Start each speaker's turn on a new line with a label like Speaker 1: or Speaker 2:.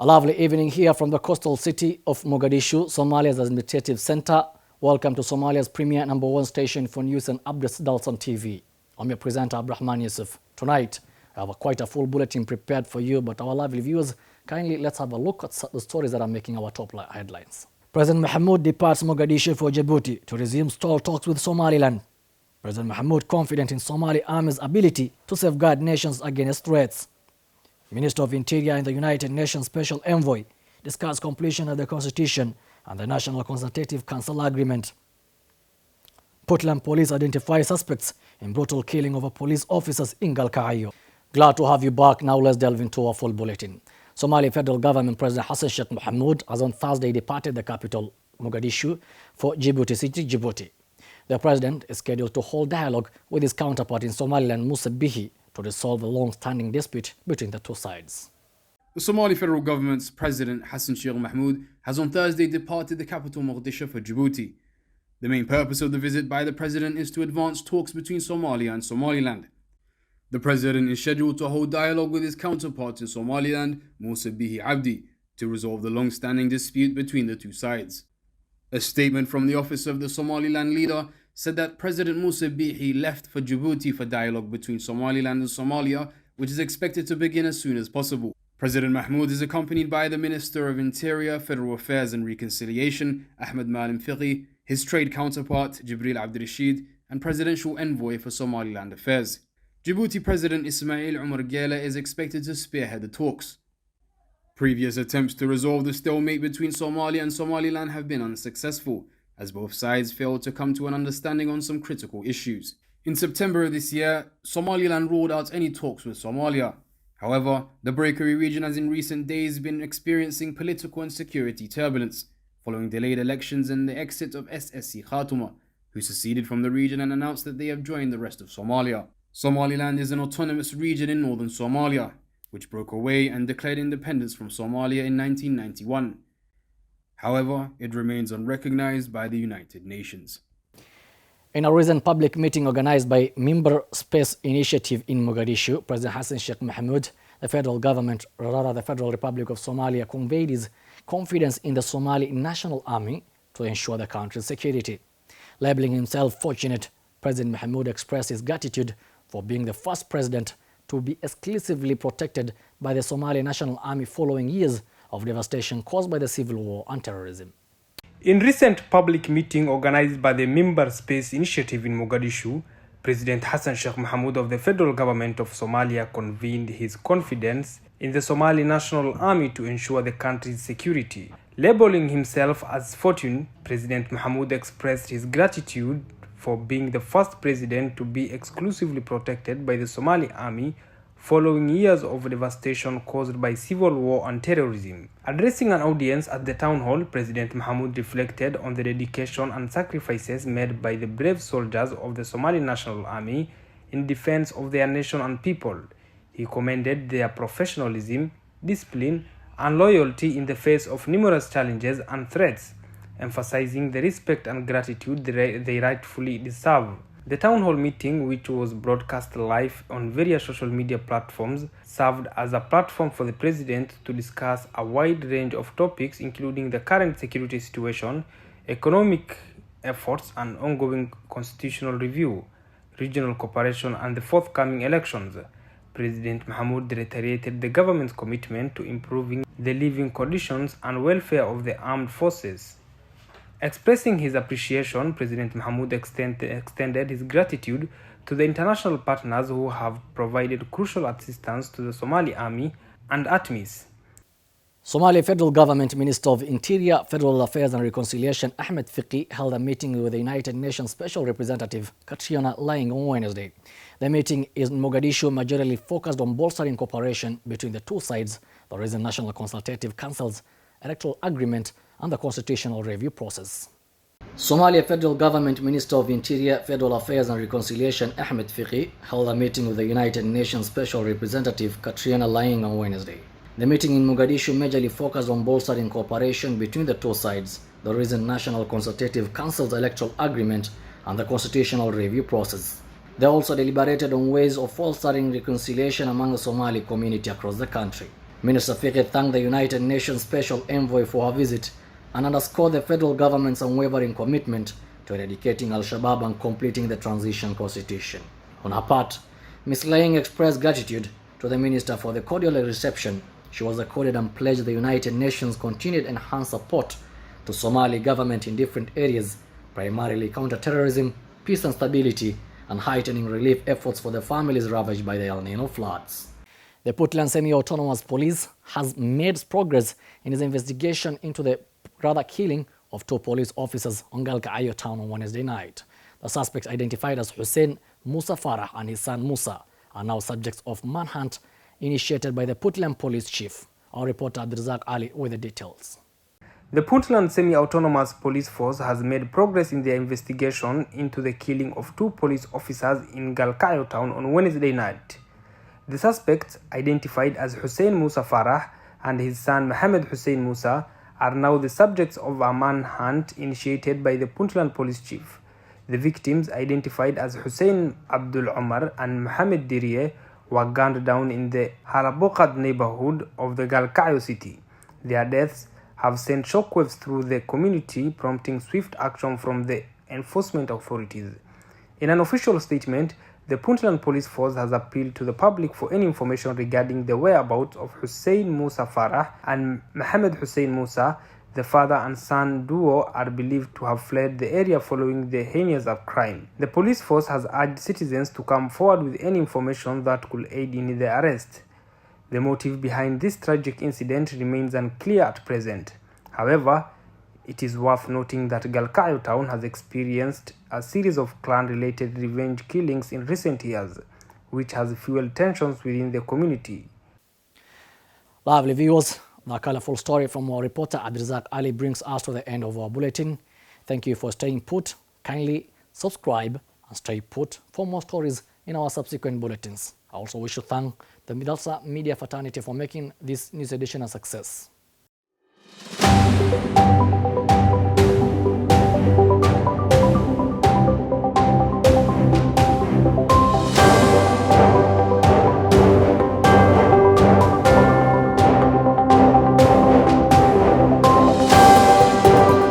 Speaker 1: lovely evening here from the coastal city of Mogadishu, Somalia's administrative center. Welcome to Somalia's premier #1 station for news and updates, Dalsan TV. I'm your presenter, Abdurrahman Yusuf. Tonight, I have quite a full bulletin prepared for you, but our lovely viewers, kindly let's have a look at the stories that are making our top headlines. President Mahmoud departs Mogadishu for Djibouti to resume stalled talks with Somaliland. President Mahmoud confident in Somali Army's ability to safeguard nations against threats. Minister of Interior and the United Nations Special Envoy discussed completion of the Constitution and the National Consultative Council Agreement. Portland police identify suspects in brutal killing of police officers in Galkayo. Glad to have you back. Now let's delve into our full bulletin. Somali federal government President Hassan Sheikh Mohamud has on Thursday departed the capital, Mogadishu, for Djibouti city, Djibouti. The president is scheduled to hold dialogue with his counterpart in Somaliland, Musa Bihi, to resolve a long-standing dispute between the two sides.
Speaker 2: The Somali federal government's president Hassan Sheikh Mohamud has on Thursday departed the capital Mogadishu for Djibouti. The main purpose of the visit by the president is to advance talks between Somalia and Somaliland. The president is scheduled to hold dialogue with his counterpart in Somaliland, Musa Bihi Abdi, to resolve the long-standing dispute between the two sides. A statement from the office of the Somaliland leader said that President Musa Bihi left for Djibouti for dialogue between Somaliland and Somalia, which is expected to begin as soon as possible. President Mahmoud is accompanied by the Minister of Interior, Federal Affairs and Reconciliation, Ahmed Malim Fiqi, his trade counterpart, Jibril Abdirashid, and Presidential Envoy for Somaliland Affairs. Djibouti President Ismail Omar Guelleh is expected to spearhead the talks. Previous attempts to resolve the stalemate between Somalia and Somaliland have been unsuccessful, as both sides failed to come to an understanding on some critical issues. In September of this year, Somaliland ruled out any talks with Somalia. However, the breakaway region has in recent days been experiencing political and security turbulence, following delayed elections and the exit of SSC Khatuma, who seceded from the region and announced that they have joined the rest of Somalia. Somaliland is an autonomous region in northern Somalia, which broke away and declared independence from Somalia in 1991. However, it remains unrecognized by the United Nations.
Speaker 1: In a recent public meeting organized by Member Space Initiative in Mogadishu, President Hassan Sheikh Mohamud, the federal government, or rather the Federal Republic of Somalia, conveyed his confidence in the Somali National Army to ensure the country's security. Labeling himself fortunate, President Mohamud expressed his gratitude for being the first president to be exclusively protected by the Somali National Army following years of devastation caused by the civil war and terrorism.
Speaker 3: In recent public meeting organized by the Member Space Initiative in Mogadishu, President Hassan Sheikh Mohamud of the federal government of Somalia convened his confidence in the Somali National Army to ensure the country's security. Labeling himself as fortunate, President Mohamud expressed his gratitude for being the first president to be exclusively protected by the Somali Army following years of devastation caused by civil war and terrorism. Addressing an audience at the town hall, President Mohamud reflected on the dedication and sacrifices made by the brave soldiers of the Somali National Army in defense of their nation and people. He commended their professionalism, discipline, and loyalty in the face of numerous challenges and threats, emphasizing the respect and gratitude they rightfully deserve. The town hall meeting, which was broadcast live on various social media platforms, served as a platform for the president to discuss a wide range of topics including the current security situation, economic efforts and ongoing constitutional review, regional cooperation and the forthcoming elections. President Mahmoud reiterated the government's commitment to improving the living conditions and welfare of the armed forces. Expressing his appreciation, President Mahmoud extended his gratitude to the international partners who have provided crucial assistance to the Somali Army and ATMIS.
Speaker 1: Somali Federal Government Minister of Interior, Federal Affairs and Reconciliation Ahmed Fiqi held a meeting with the United Nations Special Representative Katrina Lying on Wednesday. The meeting in Mogadishu majorly focused on bolstering cooperation between the two sides, the recent National Consultative Council's electoral agreement and the constitutional review process. Somalia Federal Government Minister of Interior, Federal Affairs and Reconciliation Ahmed Fiqi held a meeting with the United Nations Special Representative Katrina Lying on Wednesday. The meeting in Mogadishu majorly focused on bolstering cooperation between the two sides, the recent National Consultative Council's electoral agreement and the constitutional review process. They also deliberated on ways of fostering reconciliation among the Somali community across the country. Minister Fiqi thanked the United Nations Special Envoy for her visit and underscored the federal government's unwavering commitment to eradicating Al-Shabaab and completing the transition constitution. On her part, Ms. Laing expressed gratitude to the minister for the cordial reception she was accorded and pledged the United Nations continued enhanced support to Somali government in different areas, primarily counter-terrorism, peace and stability, and heightening relief efforts for the families ravaged by the El Nino floods. The Puntland Semi-Autonomous Police has made progress in its investigation into the killing of 2 police officers on Galkayo town on Wednesday night. The suspects, identified as Hussein Musa Farah and his son Musa, are now subjects of manhunt initiated by the Puntland Police Chief. Our reporter Dalsan Ali with the details.
Speaker 3: The Puntland Semi-Autonomous Police Force has made progress in their investigation into the killing of 2 police officers in Galkayo town on Wednesday night. The suspects, identified as Hussein Musa Farah and his son Mohammed Hussein Musa, are now the subjects of a manhunt initiated by the Puntland Police Chief. The victims, identified as Hussein Abdul Omar and Mohammed Diriye, were gunned down in the Harabokad neighborhood of the Galkayo city. Their deaths have sent shockwaves through the community, prompting swift action from the enforcement authorities. In an official statement, the Puntland Police Force has appealed to the public for any information regarding the whereabouts of Hussein Musa Farah and Mohammed Hussein Musa. The father and son duo are believed to have fled the area following the heinous crime. The police force has urged citizens to come forward with any information that could aid in the arrest. The motive behind this tragic incident remains unclear at present. However, it is worth noting that Galkayo town has experienced a series of clan-related revenge killings in recent years, which has fueled tensions within the community.
Speaker 1: Lovely viewers, the colorful story from our reporter Dalsan Ali brings us to the end of our bulletin. Thank you for staying put. Kindly subscribe and stay put for more stories in our subsequent bulletins. I also wish to thank the Dalsan Media fraternity for making this news edition a success.